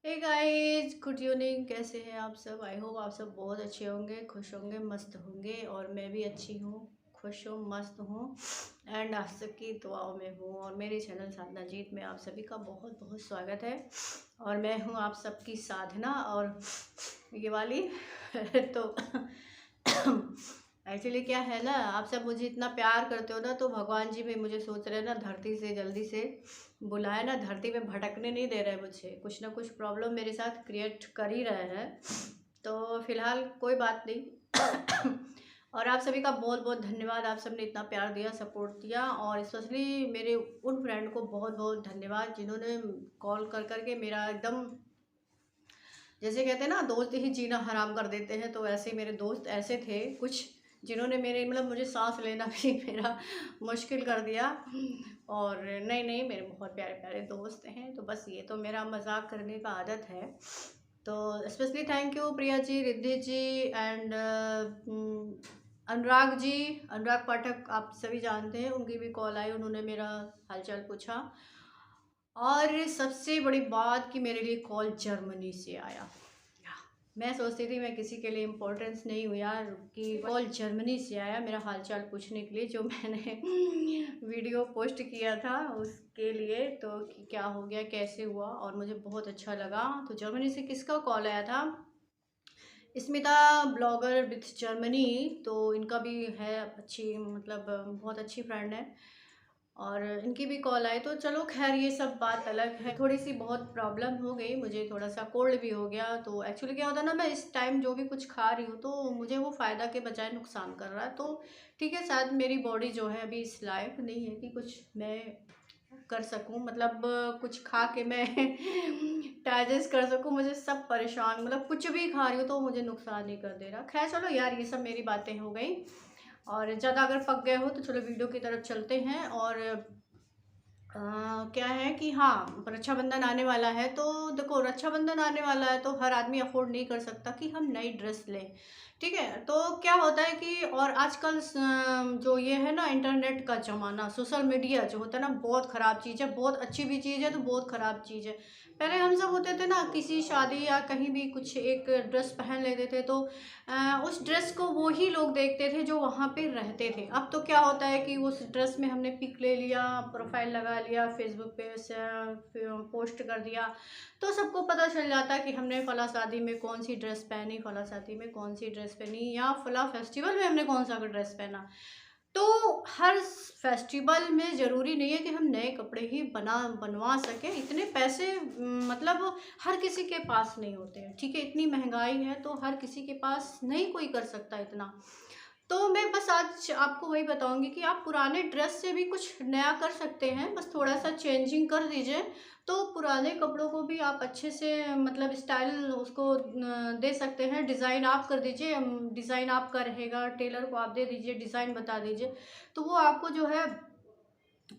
Hey guys, good evening. कैसे हैं आप सब? आई होप आप सब बहुत अच्छे होंगे, खुश होंगे, मस्त होंगे। और मैं भी अच्छी हूँ, खुश हूँ, मस्त हूँ एंड आप सबकी दुआओं में हूँ। और मेरे चैनल साधना जीत में आप सभी का बहुत बहुत स्वागत है। और मैं हूँ आप सबकी साधना और ये वाली तो एक्चुअली क्या है ना, आप सब मुझे इतना प्यार करते हो ना, तो भगवान जी भी मुझे सोच रहे हैं ना, धरती से जल्दी से बुलाए ना, धरती में भटकने नहीं दे रहे। मुझे कुछ ना कुछ प्रॉब्लम मेरे साथ क्रिएट कर ही रहे हैं। तो फिलहाल कोई बात नहीं। और आप सभी का बहुत बहुत धन्यवाद, आप सबने इतना प्यार दिया, सपोर्ट दिया। और स्पेशली मेरे उन फ्रेंड को बहुत बहुत धन्यवाद जिन्होंने कॉल कर करके मेरा एकदम, जैसे कहते हैं ना, दोस्त ही जीना हराम कर देते हैं, तो ऐसे मेरे दोस्त ऐसे थे कुछ जिन्होंने मेरे मतलब मुझे सांस लेना भी मेरा मुश्किल कर दिया। और नहीं नहीं, मेरे बहुत प्यारे प्यारे दोस्त हैं। तो बस ये तो मेरा मजाक करने का आदत है। तो specially thank you Priya ji, Riddhi ji and Anurag ji, Anurag Pathak, आप सभी जानते हैं। उनकी भी कॉल आई, उन्होंने मेरा हालचाल पूछा। और सबसे बड़ी बात कि मेरे लिए कॉल जर्मनी से आया। मैं सोचती थी मैं किसी के लिए इम्पोर्टेंस नहीं हूँ यार, कि कॉल जर्मनी से आया मेरा हालचाल पूछने के लिए, जो मैंने वीडियो पोस्ट किया था उसके लिए। तो कि क्या हो गया, कैसे हुआ, और मुझे बहुत अच्छा लगा। तो जर्मनी से किसका कॉल आया था? Smita blogger with Germany. तो इनका भी है अच्छी, मतलब बहुत अच्छी फ्रेंड है। और इनकी भी कॉल आई। तो चलो खैर, ये सब बात अलग है। थोड़ी सी बहुत प्रॉब्लम हो गई, मुझे थोड़ा सा कोल्ड भी हो गया। तो एक्चुअली क्या होता है ना, मैं इस टाइम जो भी कुछ खा रही हूँ तो मुझे वो फ़ायदा के बजाय नुकसान कर रहा है। तो ठीक है, शायद मेरी बॉडी जो है अभी इस लायक नहीं है कि कुछ मैं कर सकूं, मतलब कुछ खा के मैं डाइजेस्ट कर सकूं। मुझे सब परेशान, मतलब कुछ भी खा रही हूँ तो मुझे नुकसान नहीं कर दे रहा। खैर चलो यार, ये सब मेरी बातें हो गई। और ज़्यादा अगर पक गए हो तो चलो वीडियो की तरफ चलते हैं। और क्या है कि हाँ, रक्षाबंधन आने वाला है। तो देखो, रक्षाबंधन आने वाला है तो हर आदमी अफोर्ड नहीं कर सकता कि हम नई ड्रेस लें। ठीक है, तो क्या होता है कि और आजकल जो ये है ना, इंटरनेट का ज़माना, सोशल मीडिया जो होता है ना, बहुत ख़राब चीज़ है। बहुत अच्छी भी चीज़ है तो बहुत ख़राब चीज़ है। पहले हम सब होते थे ना, किसी शादी या कहीं भी कुछ एक ड्रेस पहन लेते थे तो उस ड्रेस को वो ही लोग देखते थे जो वहाँ पे रहते थे। अब तो क्या होता है कि उस ड्रेस में हमने पिक ले लिया, प्रोफाइल लगा लिया, फेसबुक पे पोस्ट कर दिया, तो सबको पता चल जाता है कि हमने फला शादी में कौन सी ड्रेस पहनी, फला शादी में कौन सी ड्रेस पहनी, या फला फेस्टिवल में हमने कौन सा ड्रेस पहना। तो हर फेस्टिवल में ज़रूरी नहीं है कि हम नए कपड़े ही बनवा सकें। इतने पैसे मतलब हर किसी के पास नहीं होते हैं। ठीक है, इतनी महंगाई है तो हर किसी के पास नहीं कोई कर सकता इतना। तो मैं बस आज आपको वही बताऊंगी कि आप पुराने ड्रेस से भी कुछ नया कर सकते हैं, बस थोड़ा सा चेंजिंग कर दीजिए। तो पुराने कपड़ों को भी आप अच्छे से, मतलब स्टाइल उसको दे सकते हैं। डिज़ाइन आप कर दीजिए, डिज़ाइन आपका रहेगा, टेलर को आप दे दीजिए, डिज़ाइन बता दीजिए, तो वो आपको जो है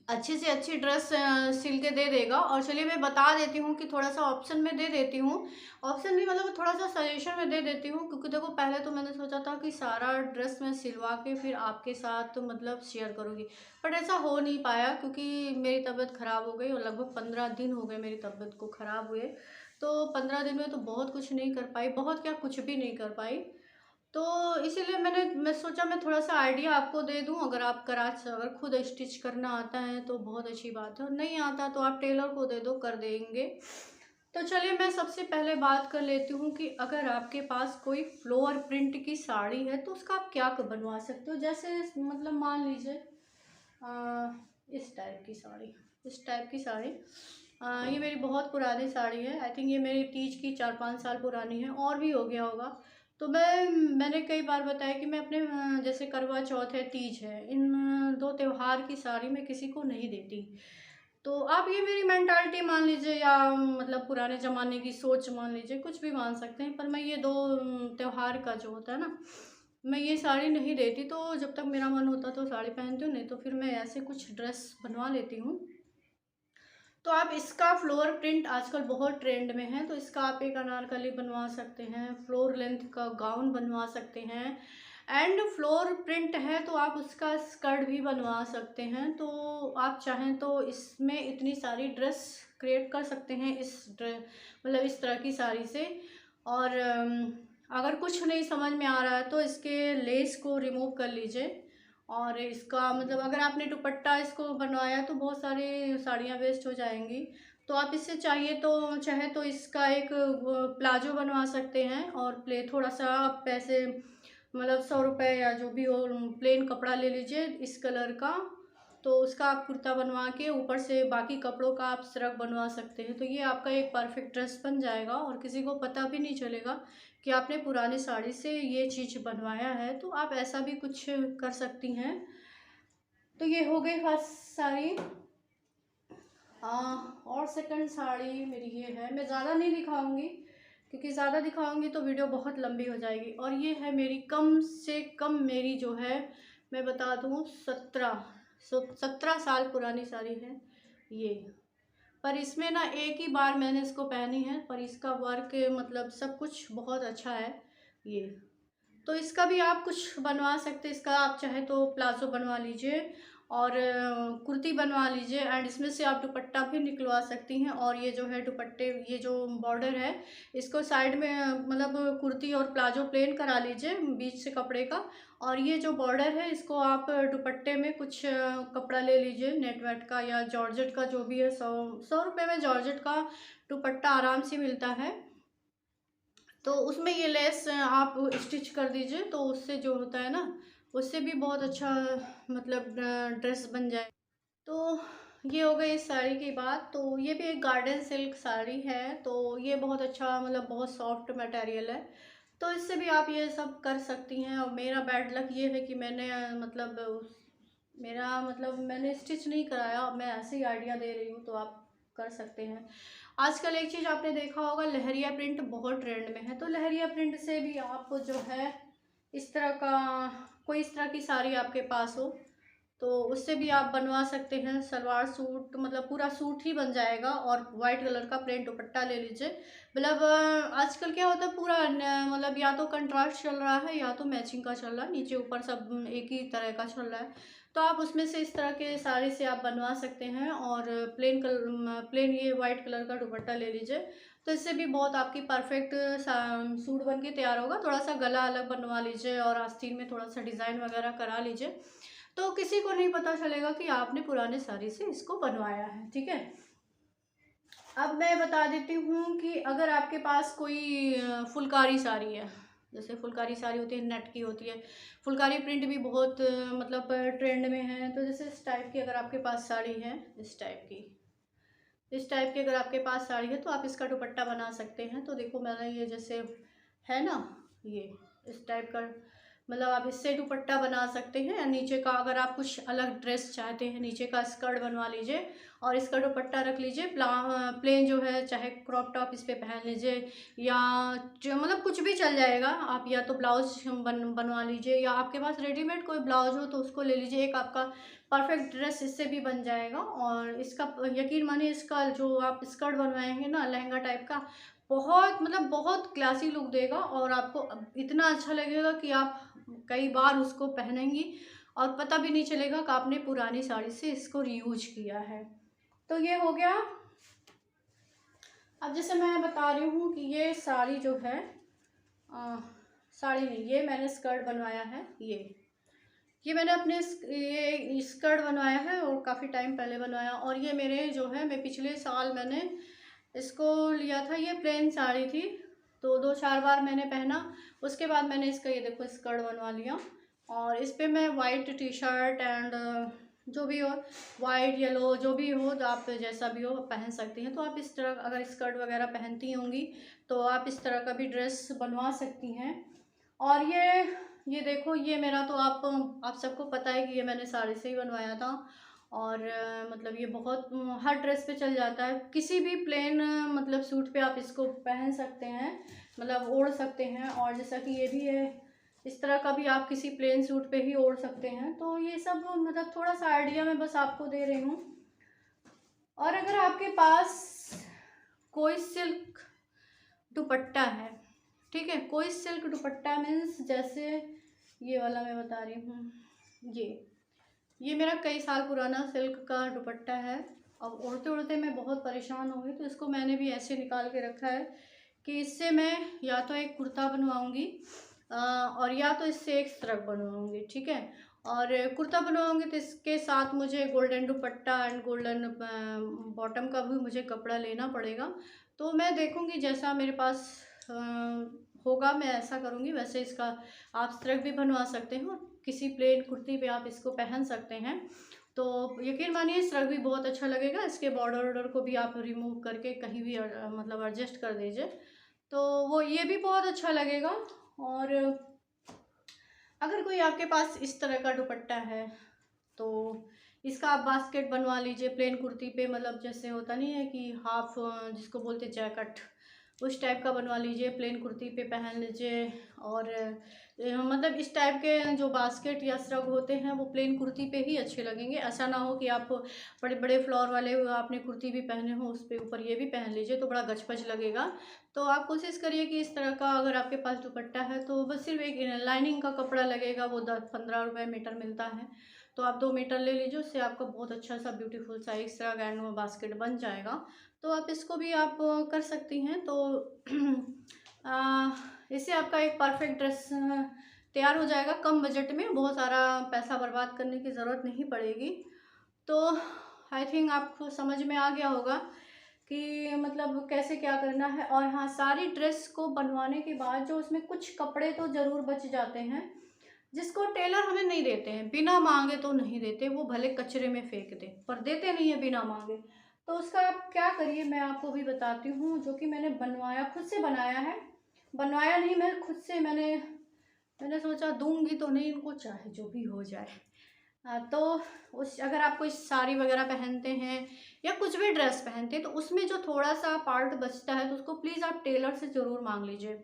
अच्छी से अच्छी ड्रेस सिल के दे देगा। और चलिए मैं बता देती हूँ कि थोड़ा सा ऑप्शन में दे देती हूँ। ऑप्शन भी मतलब थोड़ा सा सजेशन में दे देती हूँ, क्योंकि देखो पहले तो मैंने सोचा था कि सारा ड्रेस मैं सिलवा के फिर आपके साथ तो मतलब शेयर करूँगी, बट ऐसा हो नहीं पाया क्योंकि मेरी तबीयत ख़राब हो गई। और लगभग 15 दिन हो गए मेरी तबीयत को ख़राब हुए। तो 15 दिन में तो बहुत कुछ नहीं कर पाई, बहुत क्या, कुछ भी नहीं कर पाई। तो इसीलिए मैं सोचा मैं थोड़ा सा आइडिया आपको दे दूं। अगर खुद स्टिच करना आता है तो बहुत अच्छी बात है, और नहीं आता तो आप टेलर को दे दो, कर देंगे। तो चलिए मैं सबसे पहले बात कर लेती हूँ कि अगर आपके पास कोई फ्लोअर प्रिंट की साड़ी है तो उसका आप क्या बनवा सकते हो। जैसे मतलब मान लीजिए इस टाइप की साड़ी, इस टाइप की साड़ी। ये मेरी बहुत पुरानी साड़ी है। आई थिंक ये मेरी तीज की 4-5 साल पुरानी है, और भी हो गया होगा। तो मैंने कई बार बताया कि मैं अपने जैसे करवा चौथ है, तीज है, इन दो त्यौहार की साड़ी मैं किसी को नहीं देती। तो आप ये मेरी मेंटालिटी मान लीजिए, या मतलब पुराने ज़माने की सोच मान लीजिए, कुछ भी मान सकते हैं। पर मैं ये दो त्यौहार का जो होता है ना, मैं ये साड़ी नहीं देती। तो जब तक मेरा मन होता तो साड़ी पहनती हूँ, नहीं तो फिर मैं ऐसे कुछ ड्रेस बनवा लेती हूँ। तो आप इसका फ्लोर प्रिंट आजकल बहुत ट्रेंड में है, तो इसका आप एक अनारकली बनवा सकते हैं, फ्लोर लेंथ का गाउन बनवा सकते हैं। एंड फ्लोर प्रिंट है तो आप उसका स्कर्ट भी बनवा सकते हैं। तो आप चाहें तो इसमें इतनी सारी ड्रेस क्रिएट कर सकते हैं मतलब इस तरह की साड़ी से। और अगर कुछ नहीं समझ में आ रहा है तो इसके लेस को रिमूव कर लीजिए। और इसका मतलब अगर आपने दुपट्टा इसको बनवाया तो बहुत सारी साड़ियाँ वेस्ट हो जाएंगी। तो आप इससे चाहे तो इसका एक प्लाजो बनवा सकते हैं। और थोड़ा सा आप पैसे मतलब 100 रुपये या जो भी हो प्लेन कपड़ा ले लीजिए इस कलर का। तो उसका आप कुर्ता बनवा के ऊपर से बाकी कपड़ों का आप श्रग बनवा सकते हैं। तो ये आपका एक परफेक्ट ड्रेस बन जाएगा और किसी को पता भी नहीं चलेगा कि आपने पुरानी साड़ी से ये चीज़ बनवाया है। तो आप ऐसा भी कुछ कर सकती हैं। तो ये हो गई फर्स्ट साड़ी। और सेकंड साड़ी मेरी ये है। मैं ज़्यादा नहीं दिखाऊंगी क्योंकि ज़्यादा दिखाऊंगी तो वीडियो बहुत लंबी हो जाएगी। और ये है मेरी कम से कम मेरी जो है मैं बता दूँ 17 साल पुरानी साड़ी है ये। पर इसमें ना एक ही बार मैंने इसको पहनी है, पर इसका वर्क मतलब सब कुछ बहुत अच्छा है ये। तो इसका भी आप कुछ बनवा सकते हैं। इसका आप चाहे तो प्लाजो बनवा लीजिए और कुर्ती बनवा लीजिए एंड इसमें से आप दुपट्टा भी निकलवा सकती हैं। और ये जो है दुपट्टे ये जो बॉर्डर है इसको साइड में मतलब कुर्ती और प्लाजो प्लेन करा लीजिए बीच से कपड़े का। और ये जो बॉर्डर है इसको आप दुपट्टे में कुछ कपड़ा ले लीजिए नेट वेट का या जॉर्जेट का जो भी है। 100 रुपये में जॉर्जेट का दुपट्टा आराम से मिलता है। तो उसमें ये लेस आप स्टिच कर दीजिए तो उससे जो होता है ना उससे भी बहुत अच्छा मतलब ड्रेस बन जाए। तो ये हो गई इस साड़ी की बात। तो ये भी एक गार्डन सिल्क साड़ी है। तो ये बहुत अच्छा मतलब बहुत सॉफ्ट मटेरियल है। तो इससे भी आप ये सब कर सकती हैं। और मेरा बैड लक ये है कि मैंने मतलब मैंने स्टिच नहीं कराया, मैं ऐसे ही आइडिया दे रही हूँ तो आप कर सकते हैं। आजकल एक चीज़ आपने देखा होगा लहरिया प्रिंट बहुत ट्रेंड में है। तो लहरिया प्रिंट से भी आप जो है इस तरह का कोई इस तरह की साड़ी आपके पास हो तो उससे भी आप बनवा सकते हैं। सलवार सूट मतलब पूरा सूट ही बन जाएगा। और वाइट कलर का प्लेन दुपट्टा ले लीजिए। मतलब आजकल क्या होता है पूरा मतलब या तो कंट्रास्ट चल रहा है या तो मैचिंग का चल रहा है, नीचे ऊपर सब एक ही तरह का चल रहा है। तो आप उसमें से इस तरह के साड़ी से आप बनवा सकते हैं। और प्लेन ये वाइट कलर का दुपट्टा ले लीजिए। तो इससे भी बहुत आपकी परफेक्ट सूट बन के तैयार होगा। थोड़ा सा गला अलग बनवा लीजिए और आस्तीन में थोड़ा सा डिज़ाइन वगैरह करा लीजिए तो किसी को नहीं पता चलेगा कि आपने पुराने साड़ी से इसको बनवाया है। ठीक है। अब मैं बता देती हूँ कि अगर आपके पास कोई फुलकारी साड़ी है, जैसे फुलकारी साड़ी होती है नेट की होती है, फुलकारी प्रिंट भी बहुत मतलब ट्रेंड में है। तो जैसे इस टाइप की अगर आपके पास साड़ी है इस टाइप की अगर आपके पास साड़ी है तो आप इसका दुपट्टा बना सकते हैं। तो देखो मैंने ये जैसे है ना ये इस टाइप का मतलब आप इससे दुपट्टा बना सकते हैं। नीचे का अगर आप कुछ अलग ड्रेस चाहते हैं नीचे का स्कर्ट बनवा लीजिए और इसका दुपट्टा रख लीजिए। प्लेन जो है चाहे क्रॉप टॉप इस पर पहन लीजिए या जो मतलब कुछ भी चल जाएगा। आप या तो ब्लाउज बनवा लीजिए या आपके पास रेडीमेड कोई ब्लाउज हो तो उसको ले लीजिए। एक आपका परफेक्ट ड्रेस इससे भी बन जाएगा। और इसका यकीन मानिए इसका जो आप स्कर्ट बनवाएंगे ना लहंगा टाइप का बहुत मतलब बहुत क्लासी लुक देगा। और आपको इतना अच्छा लगेगा कि आप कई बार उसको पहनेंगी और पता भी नहीं चलेगा कि आपने पुरानी साड़ी से इसको रीयूज किया है। तो ये हो गया। अब जैसे मैं बता रही हूँ कि ये साड़ी जो है साड़ी नहीं ये मैंने स्कर्ट बनवाया है। ये मैंने अपने ये स्कर्ट बनवाया है और काफ़ी टाइम पहले बनवाया। और ये मेरे जो है मैं पिछले साल मैंने इसको लिया था। ये प्लेन साड़ी थी तो 2-4 बार मैंने पहना। उसके बाद मैंने इसका ये देखो स्कर्ट बनवा लिया। और इस पर मैं वाइट टी शर्ट एंड जो भी हो वाइट येलो जो भी हो जो आप जैसा भी हो पहन सकती हैं। तो आप इस तरह अगर स्कर्ट वगैरह पहनती होंगी तो आप इस तरह का भी ड्रेस बनवा सकती हैं। और ये देखो ये मेरा तो आप सबको पता है कि ये मैंने साड़ी से ही बनवाया था। और मतलब ये बहुत हर ड्रेस पे चल जाता है। किसी भी प्लेन मतलब सूट पे आप इसको पहन सकते हैं मतलब ओढ़ सकते हैं। और जैसा कि ये भी है इस तरह का भी आप किसी प्लेन सूट पे ही ओढ़ सकते हैं। तो ये सब मतलब थोड़ा सा आइडिया मैं बस आपको दे रही हूँ। और अगर आपके पास कोई सिल्क दुपट्टा है, ठीक है, कोई सिल्क दुपट्टा मीन्स जैसे ये वाला मैं बता रही हूँ ये मेरा कई साल पुराना सिल्क का दुपट्टा है। अब उड़ते-उड़ते मैं बहुत परेशान हो गई, तो इसको मैंने भी ऐसे निकाल के रखा है कि इससे मैं या तो एक कुर्ता बनवाऊँगी और या तो इससे एक श्रग बनवाऊँगी, ठीक है? और कुर्ता बनवाऊँगी तो इसके साथ मुझे golden dupatta and golden bottom का भी मुझे कपड़ा लेना पड़ेगा। तो मैं देखूँगी जैसा मेरे पास अ, होगा मैं ऐसा करूँगी। वैसे इसका आप श्रग भी बनवा सकते हो, किसी प्लेन कुर्ती पे आप इसको पहन सकते हैं। तो यकीन मानिए श्रग भी बहुत अच्छा लगेगा। इसके बॉर्डर वॉर्डर को भी आप रिमूव करके कहीं भी मतलब एडजस्ट कर दीजिए, तो वो ये भी बहुत अच्छा लगेगा। और अगर कोई आपके पास इस तरह का दुपट्टा है तो इसका आप बास्केट बनवा लीजिए प्लेन कुर्ती पे, मतलब जैसे होता नहीं है कि हाफ जिसको बोलते जैकेट, उस टाइप का बनवा लीजिए, प्लेन कुर्ती पे पहन लीजिए। और मतलब इस टाइप के जो बास्केट या श्रग होते हैं वो प्लेन कुर्ती पे ही अच्छे लगेंगे। ऐसा ना हो कि आप बड़े बड़े फ्लोर वाले आपने कुर्ती भी पहने हो उस पे ऊपर ये भी पहन लीजिए तो बड़ा गचपच लगेगा। तो आप कोशिश करिए कि इस तरह का अगर आपके पास दुपट्टा है तो बस सिर्फ एक लाइनिंग का कपड़ा लगेगा, वो 10-15 रुपये मीटर मिलता है। तो आप 2 मीटर ले लीजिए, उससे आपका बहुत अच्छा सा ब्यूटीफुल सा एक श्रग एंड बास्केट बन जाएगा। तो आप इसको भी आप कर सकती हैं। तो इससे आपका एक परफेक्ट ड्रेस तैयार हो जाएगा कम बजट में, बहुत सारा पैसा बर्बाद करने की ज़रूरत नहीं पड़ेगी। तो आई थिंक आपको समझ में आ गया होगा कि मतलब कैसे क्या करना है। और हाँ, सारी ड्रेस को बनवाने के बाद जो उसमें कुछ कपड़े तो ज़रूर बच जाते हैं जिसको टेलर हमें नहीं देते हैं, बिना मांगे तो नहीं देते, वो भले कचरे में फेंक दे पर देते नहीं है बिना मांगे। तो उसका आप क्या करिए मैं आपको भी बताती हूँ, जो कि मैंने बनवाया, खुद से बनाया है। बनवाया नहीं, मैं खुद से मैंने सोचा दूंगी तो नहीं इनको, चाहे जो भी हो जाए। तो उस अगर आप कोई साड़ी वगैरह पहनते हैं या कुछ भी ड्रेस पहनते हैं तो उसमें जो थोड़ा सा पार्ट बचता है तो उसको प्लीज़ आप टेलर से ज़रूर मांग लीजिए।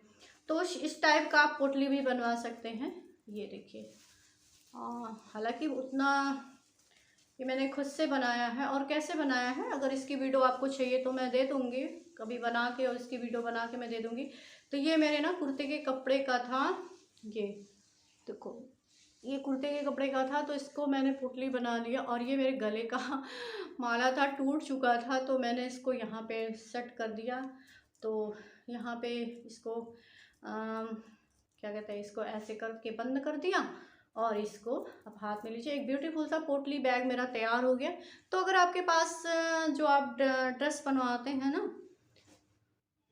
तो इस टाइप का आप पोटली भी बनवा सकते हैं। ये देखिए, हालांकि उतना ये मैंने खुद से बनाया है। और कैसे बनाया है, अगर इसकी वीडियो आपको चाहिए तो मैं दे दूँगी कभी बना के, और इसकी वीडियो बना के मैं दे दूँगी। तो ये मेरे ना कुर्ते के कपड़े का था, ये देखो, ये कुर्ते के कपड़े का था तो इसको मैंने पुतली बना लिया। और ये मेरे गले का माला था, टूट चुका था, तो मैंने इसको यहाँ पे सेट कर दिया। तो यहाँ पे इसको क्या कहते हैं, इसको ऐसे करके बंद कर दिया। और इसको अब हाथ में लीजिए, एक ब्यूटीफुल सा पोटली बैग मेरा तैयार हो गया। तो अगर आपके पास जो आप ड्रेस बनवाते हैं ना,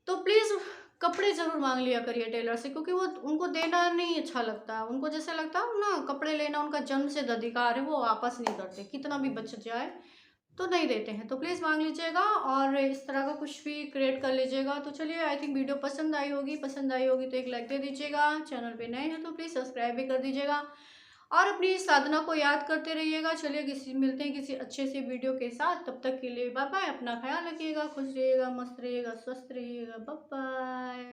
तो प्लीज़ कपड़े ज़रूर मांग लिया करिए टेलर से, क्योंकि वो उनको देना नहीं अच्छा लगता। उनको जैसे लगता है ना कपड़े लेना उनका जन्म से अधिकार है, वो वापस नहीं करते, कितना भी बच जाए तो नहीं देते हैं। तो प्लीज़ मांग लीजिएगा और इस तरह का कुछ भी क्रिएट कर लीजिएगा। तो चलिए, आई थिंक वीडियो पसंद आई होगी तो एक लाइक दे दीजिएगा। चैनल पे नए हैं तो प्लीज़ सब्सक्राइब भी कर दीजिएगा और अपनी साधना को याद करते रहिएगा। चलिए, मिलते हैं किसी अच्छे से वीडियो के साथ। तब तक के लिए बाय बाय। अपना ख्याल रखिएगा, खुश रहिएगा, मस्त रहिएगा, स्वस्थ रहिएगा। Bye bye.